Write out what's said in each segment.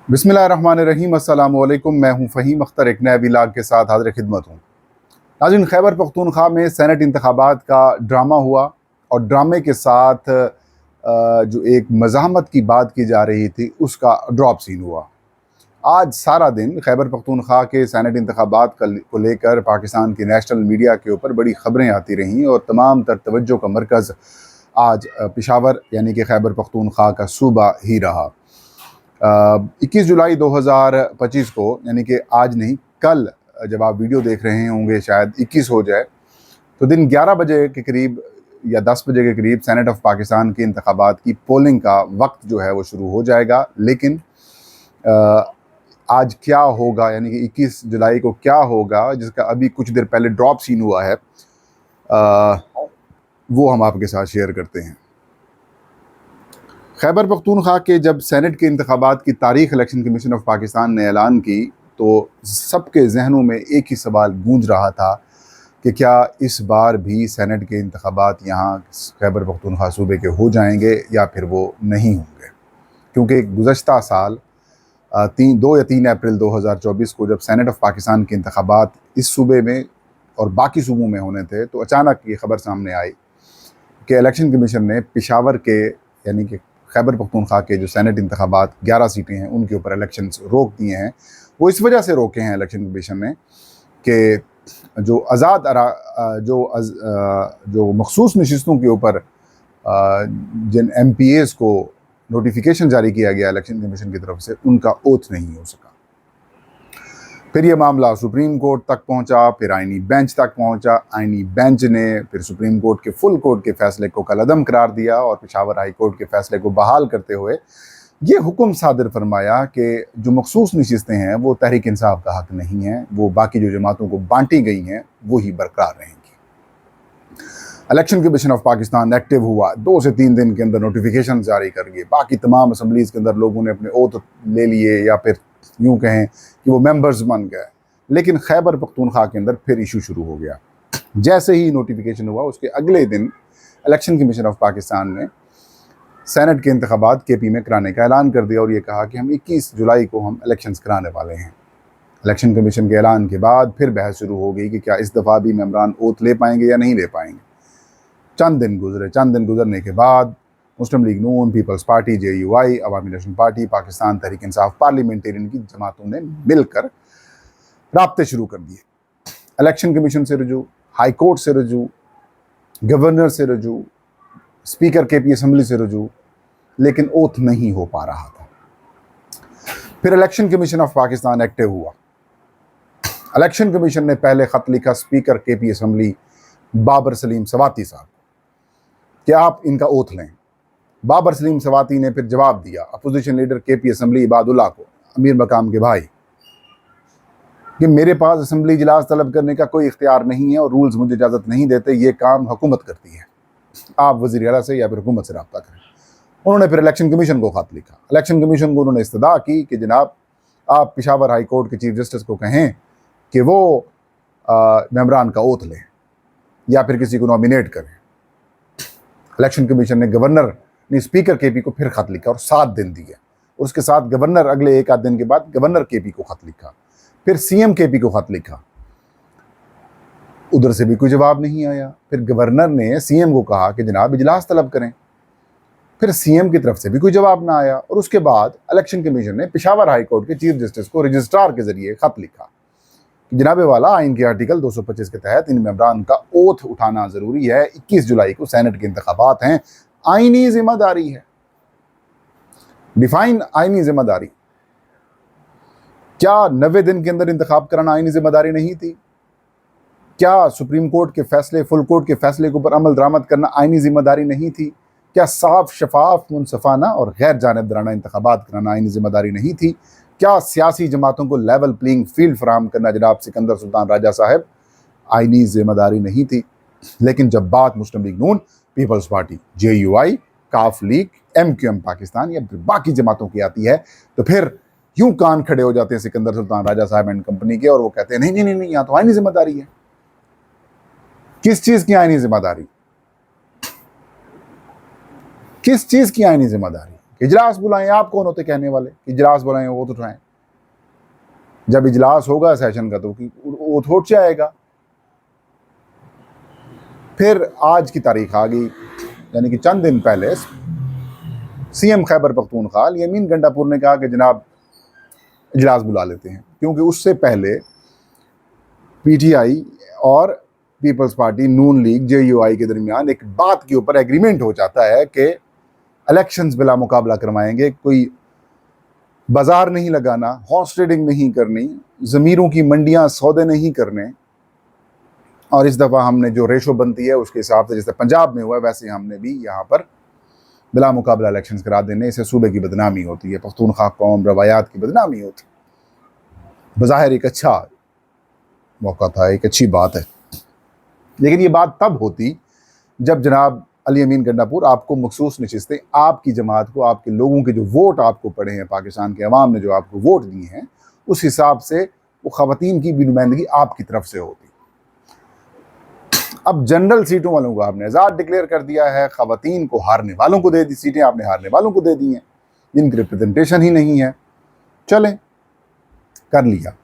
बिस्मिल्लाहिर्रहमानिर्रहीम। अस्सलाम वालेकुम। मैं हूं फ़हीम अख्तर, एक नए व्लॉग के साथ हाज़िर खिदमत हूं। नाज़रीन, खैबर पख्तूनख्वा में सेनेट इंतखाबात का ड्रामा हुआ और ड्रामे के साथ जो एक मज़ाहमत की बात की जा रही थी उसका ड्रॉप सीन हुआ। आज सारा दिन खैबर पख्तूनख्वा के सेनेट इंतखाबात को लेकर पाकिस्तान की नेशनल मीडिया के ऊपर बड़ी ख़बरें आती रहीं और तमाम तर तवज्जो का मरकज़ आज पेशावर यानी कि खैबर पख्तूनख्वा का सूबा ही रहा। 21 जुलाई 2025 को, यानी कि आज नहीं कल, जब आप वीडियो देख रहे होंगे शायद 21 हो जाए, तो दिन 11 बजे के करीब या 10 बजे के करीब सेनेट ऑफ पाकिस्तान के इंतखाबात की पोलिंग का वक्त जो है वो शुरू हो जाएगा। लेकिन आज क्या होगा, यानी कि 21 जुलाई को क्या होगा, जिसका अभी कुछ देर पहले ड्रॉप सीन हुआ है, वो हम आपके साथ शेयर करते हैं। खैबर पख्तूनख्वा के जब सेनेट के इंतखाबात की तारीख इलेक्शन कमीशन ऑफ पाकिस्तान ने ऐलान की तो सबके जहनों में एक ही सवाल गूंज रहा था कि क्या इस बार भी सेनेट के इंतखाबात यहाँ खैबर पख्तूनख्वा सूबे के हो जाएंगे या फिर वो नहीं होंगे। क्योंकि गुज़श्ता साल 2 या 3 अप्रैल 2024 को जब सेनेट ऑफ पाकिस्तान के इंतखाबात इस सूबे में और बाकी सूबों में होने थे तो अचानक ये ख़बर सामने आई कि इलेक्शन कमीशन ने पेशावर के यानी कि खैबर पख्तूनख्वा के जो सेनेट इंतखाबात 11 सीटें हैं उनके ऊपर इलेक्शंस रोक दिए हैं। वो इस वजह से रोके हैं इलेक्शन कमीशन ने कि जो आज़ाद जो मखसूस नशिस्तों के ऊपर जिन MPAs को नोटिफिकेशन जारी किया गया इलेक्शन कमीशन की तरफ से, उनका ओथ नहीं हो सका। फिर ये मामला सुप्रीम कोर्ट तक पहुंचा, फिर आईनी बेंच तक पहुंचा। आईनी बेंच ने फिर सुप्रीम कोर्ट के फुल कोर्ट के फैसले को कलअदम करार दिया और पेशावर हाई कोर्ट के फैसले को बहाल करते हुए ये हुक्म सादिर फरमाया कि जो मखसूस नशिस्तें हैं वो तहरीक इंसाफ का हक नहीं है, वो बाकी जो जमातों को बांटी गई हैं वो ही बरकरार रहेंगी। Election commission of Pakistan active हुआ, 2 से 3 दिन के अंदर नोटिफिकेशन जारी कर दिए। बाकी तमाम असम्बलीज़ के अंदर लोगों ने अपने ओथ ले लिए या फिर यूँ कहें कि वो मेंबर्स बन गए। लेकिन खैबर पख्तूनख्वा के अंदर फिर इशू शुरू हो गया। जैसे ही नोटिफिकेशन हुआ उसके अगले दिन इलेक्शन कमीशन ऑफ पाकिस्तान ने सेनेट के इंतखाबात KP में कराने का ऐलान कर दिया और ये कहा कि हम 21 जुलाई को हम इलेक्शंस कराने वाले हैं। इलेक्शन कमीशन के ऐलान के बाद फिर बहस शुरू हो गई कि क्या इस दफ़ा भी मेंबरान ओथ ले पाएंगे या नहीं ले पाएंगे। चंद दिन गुजरने के बाद मुस्लिम लीग नून, पीपल्स पार्टी, JUI, अवामी national party, Pakistan Tehreek Insaf parliamentarian की जमातों ने मिलकर राब्ते शुरू कर दिए। इलेक्शन कमीशन से रजू, हाई कोर्ट से रजू, गवर्नर से रजू, स्पीकर KP असम्बली से रजू, लेकिन ओथ नहीं हो पा रहा था। फिर election commission of Pakistan active हुआ। इलेक्शन कमीशन ने पहले ख़त लिखा speaker KP assembly Babar Salim Swati साहब कि आप इनका ओथ लें। बाबर सलीम सवाती ने फिर जवाब दिया opposition leader KP assembly Ibadullah को, अमीर मकाम के भाई, कि मेरे पास असम्बली इजलास तलब करने का कोई इख्तियार नहीं है और रूल्स मुझे इजाज़त नहीं देते, ये काम हुकूमत करती है, आप वज़ीर आला से या फिर हुकूमत से रब्ता करें। उन्होंने फिर इलेक्शन कमीशन को ख़त लिखा। इलेक्शन कमीशन को उन्होंने इस्तदा की कि जनाब आप पेशावर हाई कोर्ट के चीफ जस्टिस को कहें कि वो मेंबरान का ओथ लें या फिर किसी को नॉमिनेट करें। इलेक्शन कमीशन ने गवर्नर ने स्पीकर KP को फिर ख़त लिखा और 7 दिन दिए। उसके साथ गवर्नर अगले 1 आध दिन के बाद गवर्नर KP को ख़त लिखा, फिर CM KP को ख़त लिखा, उधर से भी कोई जवाब नहीं आया। फिर गवर्नर ने CM को कहा कि जनाब इजलास तलब करें, फिर CM की तरफ से भी कोई जवाब ना आया। और उसके बाद इलेक्शन कमीशन ने पेशावर हाई कोर्ट के चीफ जस्टिस को रजिस्ट्रार के जरिए ख़त लिखा कि जनाब वाला आइन के आर्टिकल 225 के तहत इन मेंबरान का ओथ उठाना ज़रूरी है। 21 जुलाई को सेनेट के इंतखाबात हैं, आईनी जिम्मेदारी है। डिफाइन आईनी जिम्मेदारी। क्या 90 दिन के अंदर इंतखाब कराना आईनी जिम्मेदारी नहीं थी? क्या सुप्रीम कोर्ट के फैसले, फुल कोर्ट के फैसले के ऊपर अमल दरामद करना आईनी जिम्मेदारी नहीं थी? क्या साफ, शफाफ, मुनसफाना और गैर जानिबदाराना इंतखाबात कराना आईनी जिम्मेदारी नहीं थी? क्या सियासी जमातों को लेवल प्लेइंग फील्ड फराहम करना जनाब सिकंदर सुल्तान राजा साहब आईनी जिम्मेदारी नहीं थी? लेकिन जब बात मुस्लिम लीग नून, पीपल्स पार्टी, JUI, काफ लीग, MQM पाकिस्तान या बाकी जमातों की आती है तो फिर यूं कान खड़े हो जाते हैं सिकंदर सुल्तान राजा साहब एंड कंपनी के और वो कहते हैं नहीं नहीं नहीं, यहाँ तो आईनी जिम्मेदारी है। किस चीज़ की आईनी जिम्मेदारी? किस चीज़ की आईनी जिम्मेदारी? इजलास बुलाएं, आप कौन होते कहने वाले कि इजलास बुलाएं वोट उठाएं? जब इजलास होगा सेशन का तो वो उठ जाएगा। फिर आज की तारीख आ गई, यानी कि चंद दिन पहले सीएम खैबर पख्तूनख्वा अली गंडापुर ने कहा कि जनाब इजलास बुला लेते हैं, क्योंकि उससे पहले पीटीआई और पीपल्स पार्टी, नून लीग, जेयूआई के दरमियान एक बात के ऊपर एग्रीमेंट हो जाता है कि इलेक्शंस बिला मुकाबला करवाएंगे, कोई बाजार नहीं लगाना, हॉर्स ट्रेडिंग नहीं करनी, ज़मीरों की मंडियां सौदे नहीं करने, और इस दफ़ा हमने जो रेशो बनती है उसके हिसाब से, जैसे पंजाब में हुआ वैसे हमने भी यहाँ पर बिला मुकाबला इलेक्शंस करा देने। इससे सूबे की बदनामी होती है, पख्तूनख्वा कौम रवायात की बदनामी होती है। बज़ाहिर एक अच्छा मौका था, एक अच्छी बात है, लेकिन ये बात तब होती जब जनाब अली अमीन गंडापुर आपको मखसूस नशिस्तें, आपकी जमात को, आपके लोगों के जो वोट आपको पड़े हैं, पाकिस्तान के अवाम ने जो आपको वोट दिए हैं, उस हिसाब से वो ख़वातीन की भी नुमाइंदगी आपकी तरफ से होती। अब जनरल सीटों वालों को आपने आज़ाद डिक्लेयर कर दिया है, ख़वातीन को हारने वालों को दे दी सीटें, आपने हारने वालों को दे दी हैं जिनकी रिप्रेजेंटेशन ही नहीं है। चलें, कर लिया।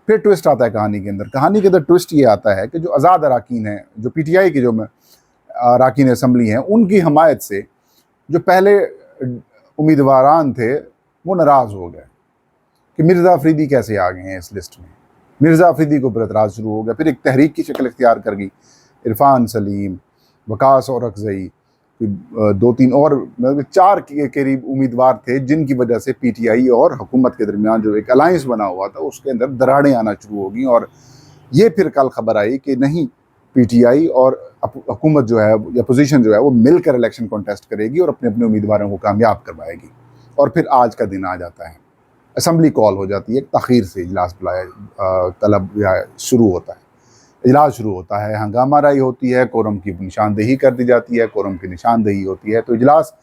फिर ट्विस्ट आता है कहानी के अंदर। कहानी के अंदर ट्विस्ट ये आता है कि जो आज़ाद अराकीन हैं, जो पीटीआई के जो अराकीन असम्बली हैं, उनकी हमायत से जो पहले उम्मीदवारान थे वो नाराज़ हो गए कि मिर्ज़ा अफरीदी कैसे आ गए हैं इस लिस्ट में। मिर्ज़ा अफरीदी को ऊपर एतराज़ शुरू हो गया। फिर एक तहरीक की शक्ल इख्तियार कर गई। इरफान सलीम, वकास और अकज़ई, 2-3 और, मतलब 4 के करीब उम्मीदवार थे जिनकी वजह से पीटीआई और हुकूमत के दरमियान जो एक अलायंस बना हुआ था उसके अंदर दरारें आना शुरू हो गई। और ये फिर कल खबर आई कि नहीं, पीटीआई और हुकूमत जो है या पोजीशन जो है वो मिलकर इलेक्शन कॉन्टेस्ट करेगी और अपने अपने उम्मीदवारों को कामयाब करवाएगी। और फिर आज का दिन आ जाता है, असम्बली कॉल हो जाती है, तख़ीर से इजलास बुलाया तलब शुरू होता है, इजलास शुरू होता है, हंगामा राई होती है, कोरम की निशानदेही कर दी जाती है, कोरम की निशानदेही होती है तो इजलास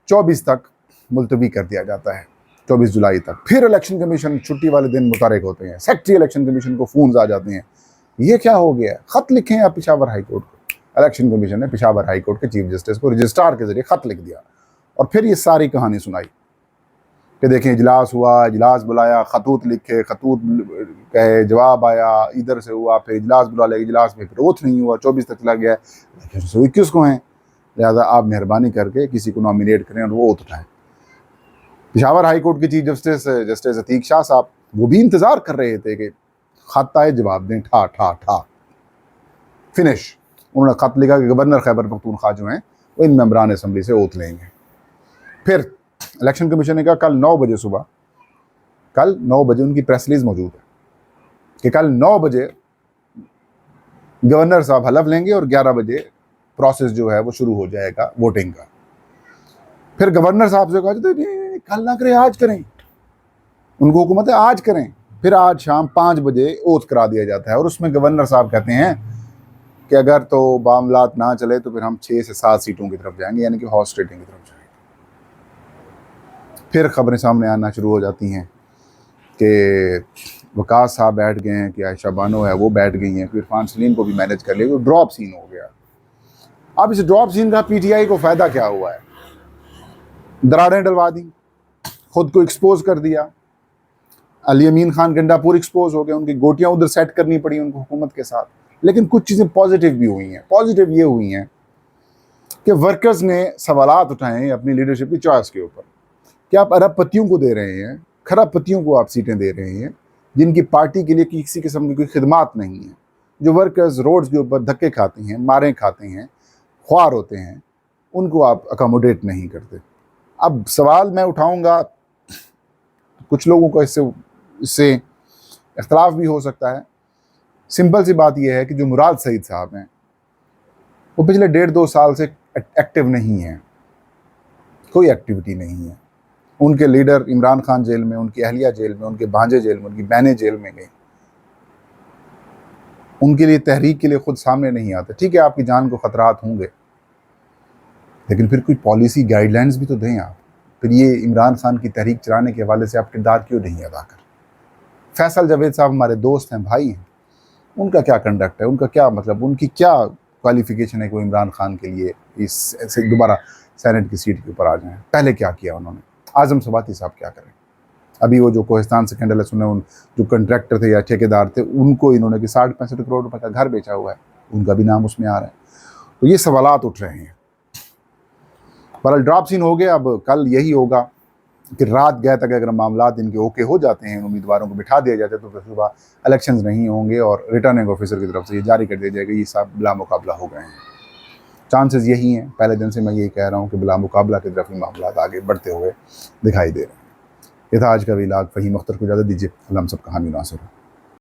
24 तक मुलतवी कर दिया जाता है, 24 जुलाई तक। फिर इलेक्शन कमीशन छुट्टी वाले दिन मुतहरिक होते हैं, सेक्रेटरी इलेक्शन कमीशन को फ़ोन्स आ जाते हैं, ये क्या हो गया, ख़त लिखे हैं आप पेशावर हाई कोर्ट को। इलेक्शन कमीशन ने पेशावर हाई कोर्ट के चीफ जस्टिस को रजिस्ट्रार के ज़रिए ख़त लिख दिया और फिर ये सारी कहानी सुनाई कि देखें इजलास हुआ, इजलास बुलाया, खतूत लिखे, खतूत कहे, जवाब आया, इधर से हुआ, फिर इजलास बुला लिया, इजलास में फिर ओथ नहीं हुआ, 24 तक चला गया, 21 को हैं, लिहाजा आप मेहरबानी करके किसी को नॉमिनेट करें और वो ओथ उठाएँ। पेशावर हाई कोर्ट के चीफ जस्टिस अतीक शाह साहब, वो भी इंतज़ार कर रहे थे कि ख़त आए, जवाब दें, ठा ठा ठा फिनिश। उन्होंने ख़त लिखा कि गवर्नर खैबर पख्तूनख्वा जो हैं वो इन मेंबरान असम्बली से ओथ लेंगे। फिर इलेक्शन कमीशन ने कहा कल 9 बजे सुबह, कल 9 बजे उनकी प्रेस रिलीज मौजूद है कि कल 9 बजे गवर्नर साहब हलफ लेंगे और 11 बजे प्रोसेस जो है वो शुरू हो जाएगा वोटिंग का। फिर गवर्नर साहब से कहा जाता है कल ना करें, आज करें, उनको हुकूमत है आज करें। फिर आज शाम 5 बजे ओथ करा दिया जाता है और उसमें गवर्नर साहब कहते हैं कि अगर तो मामलात ना चले तो फिर हम 6 से 7 सीटों की तरफ जाएंगे, यानी कि हॉर्स ट्रेडिंग की तरफ जाएंगे। फिर खबरें सामने आना शुरू हो जाती हैं कि वकास साहब बैठ गए हैं, कि आयशा बानो है वो बैठ गई हैं, फिर इरफान सलीम को भी मैनेज कर लिया, तो ड्रॉप सीन हो गया। अब इस ड्रॉप सीन का पीटीआई को फ़ायदा क्या हुआ है? दरारें डलवा दी, खुद को एक्सपोज कर दिया, अली अमीन खान गंडापुर एक्सपोज हो गए, उनकी गोटियाँ उधर सेट करनी पड़ी उनको हुकूमत के साथ। लेकिन कुछ चीज़ें पॉजिटिव भी हुई हैं। पॉजिटिव ये हुई हैं कि वर्कर्स ने सवालात उठाए हैं अपनी लीडरशिप की चॉइस के ऊपर कि आप अरबपतियों को दे रहे हैं, खरबपतियों को आप सीटें दे रहे हैं जिनकी पार्टी के लिए किसी किस्म की कोई खिदमात नहीं है, जो वर्कर्स रोड्स के ऊपर धक्के खाते हैं, मारें खाते हैं, ख्वार होते हैं, उनको आप अकोमोडेट नहीं करते। अब सवाल मैं उठाऊंगा, कुछ लोगों को इससे इख्तलाफ भी हो सकता है। सिंपल सी बात यह है कि जो मुराद सईद साहब हैं वो पिछले 1.5-2 साल से एक्टिव नहीं हैं, कोई एक्टिविटी नहीं है। उनके लीडर इमरान खान जेल में, उनकी अहलिया जेल में, उनके भांजे जेल में, उनकी बहनें जेल में गई, उनके लिए तहरीक के लिए खुद सामने नहीं आते। ठीक है, आपकी जान को खतरात होंगे, लेकिन फिर कोई पॉलिसी गाइडलाइंस भी तो दें आप। फिर ये इमरान खान की तहरीक चलाने के हवाले से आप किरदार क्यों नहीं अदा कर? फैसल जावेद साहब हमारे दोस्त हैं, भाई हैं, उनका क्या कंडक्ट है, उनका क्या मतलब, उनकी क्या क्वालिफिकेशन है कि वो इमरान खान के लिए इस दोबारा सेनेट की सीट के ऊपर आ जाएं। पहले क्या किया उन्होंने? आज़म सवाती साहब क्या करें? अभी वो जो कोहिस्तान सेकेंडल है, सुने, उन जो कंट्रैक्टर थे या ठेकेदार थे, उनको इन्होंने कि 60-65 करोड़ रुपए का घर बेचा हुआ है, उनका भी नाम उसमें आ रहा है। तो ये सवालात उठ रहे हैं। बहरहाल ड्रॉप सीन हो गया। अब कल यही होगा कि रात गए तक अगर मामला इनके ओके हो जाते हैं, उम्मीदवारों को बिठा दिया जाता है, तो फिर सुबह इलेक्शंस नहीं होंगे और रिटर्निंग ऑफिसर की तरफ से ये जारी कर दिया जाएगा ये सब बिला मुकाबला हो गए हैं। चांसेस यही हैं, पहले दिन से मैं यही कह रहा हूँ कि बिला मुकाबला की तरफ ही मामला आगे बढ़ते हुए दिखाई दे रहे हैं। ये था आज का व्लॉग। फ़हीम अख्तर को इजाज़त दीजिए। अल्लाह हम सब का हामी नासिर हो।